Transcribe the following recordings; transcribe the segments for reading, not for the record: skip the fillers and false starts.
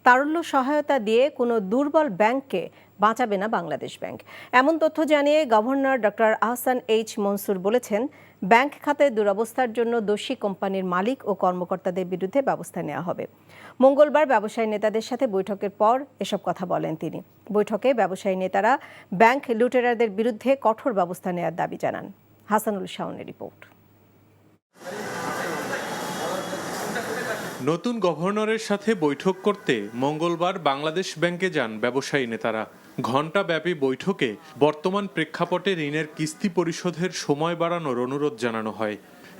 তারল্য সহায়তা দিয়ে কোনো দুর্বল ব্যাংককে বাঁচাবে না বাংলাদেশ ব্যাংক। এমন তথ্য জানিয়ে governor doctor Ahsan H Mansur বলেছেন, ব্যাংক খাতে দুরবস্থার জন্য দোষী কোম্পানির মালিক ও কর্মকর্তাদের বিরুদ্ধে ব্যবস্থা নেওয়া হবে। মঙ্গলবার ব্যবসায়ী নেতাদের সাথে বৈঠকের পর এসব কথা বলেন তিনি। বৈঠকে ব্যবসায়ী নেতারা ব্যাংক লুটেরাদের বিরুদ্ধে কঠোর ব্যবস্থা নেওয়ার দাবি জানান। হাসানুল শাওনের রিপোর্ট। নতুন গভর্নরের সাথে বৈঠক করতে মঙ্গলবার বাংলাদেশ ব্যাংকে যান ব্যবসায়ী নেতারা। ঘণ্টাব্যাপী বৈঠকে বর্তমান প্রেক্ষাপটে ঋণের কিস্তি পরিশোধের সময় বাড়ানোর অনুরোধ জানানো হয়।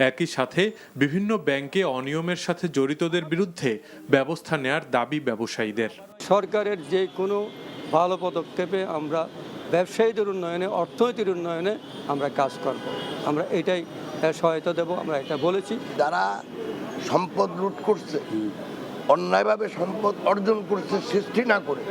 একই সাথে বিভিন্ন ব্যাংকে অনিয়মের সাথে জড়িতদের বিরুদ্ধে ব্যবস্থা নেয়ার দাবি ব্যবসায়ীদের। সরকারের যে কোনো ভালো পদক্ষেপে আমরা ব্যবসায়ীদের উন্নয়নে, অর্থনীতির উন্নয়নে আমরা কাজ করব। আমরা এটাই সহায়তা দেব, আমরা এটা বলেছি। যারা সম্পদ লুট করছে, অন্যায়ভাবে সম্পদ অর্জন করছে সৃষ্টি না করে,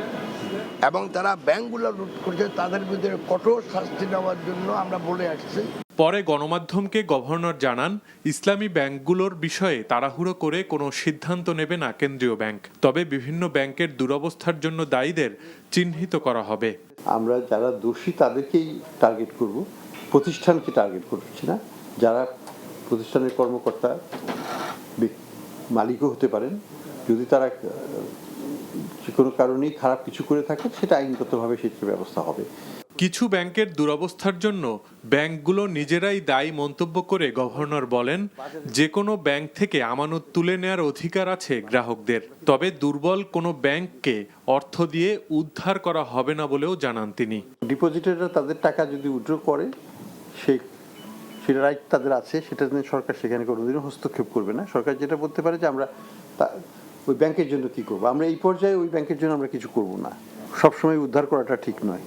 এবং তারা ব্যাংকগুলো লুট করছে, তাদের বিরুদ্ধে কঠোর শাস্তি নেওয়ার জন্য আমরা বলে আসছি। পরে গণমাধ্যমকে গভর্নর জানান, ইসলামী ব্যাংকগুলোর বিষয়ে তাড়াহুড়ো করে কোনো সিদ্ধান্ত নেবে না কেন্দ্রীয় ব্যাংক। তবে বিভিন্ন ব্যাংকের দুরবস্থার জন্য দায়ীদের চিহ্নিত করা হবে। আমরা যারা দোষী তাদেরকেই টার্গেট করব, প্রতিষ্ঠানকে টার্গেট করছি না। যারা প্রতিষ্ঠানের কর্মকর্তা, মালিকও হতে পারেন, যদি তারা যে কোনো কারণেই খারাপ কিছু করে থাকে, সেটা আইনগতভাবে সেটার ব্যবস্থা হবে। কিছু ব্যাংকের দুরবস্থার জন্য ব্যাংকগুলো নিজেরাই দায়ী মন্তব্য করে গভর্নর বলেন, যে কোনো ব্যাংক থেকে আমানত তুলে নেয়ার অধিকার আছে গ্রাহকদের। তবে দুর্বল কোনো ব্যাংককে অর্থ দিয়ে উদ্ধার করা হবে না বলেও জানান তিনি। ডিপোজিটাররা তাদের টাকা যদি উইথড্র করে, সেটা রাইট তাদের আছে, সেটা নিয়ে সরকার সেখানে কোনোদিনও হস্তক্ষেপ করবে না। সরকার যেটা বলতে পারে যে আমরা ওই ব্যাংকের জন্য কি করবো, আমরা এই পর্যায়ে ওই ব্যাংকের জন্য আমরা কিছু করব না। সবসময় উদ্ধার করাটা ঠিক নয়।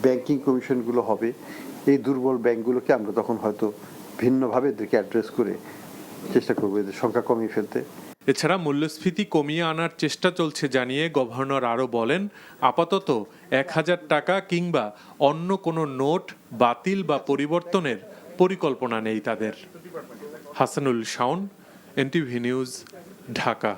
ব্যাংকিং কমিশনগুলো হবে, এই দুর্বল ব্যাংকগুলোকে আমরা তখন হয়তো ভিন্নভাবে এদেরকে অ্যাড্রেস করে চেষ্টা করবো এদের সংখ্যা কমিয়ে ফেলতে। এছাড়া মূল্যস্ফীতি কমিয়ে আনার চেষ্টা চলছে জানিয়ে গভর্নর আরও বলেন, আপাতত 1000 টাকা কিংবা অন্য কোনো নোট বাতিল বা পরিবর্তনের পরিকল্পনা নেই তাদের। Hasanul Shaon, NTV news, Dhaka.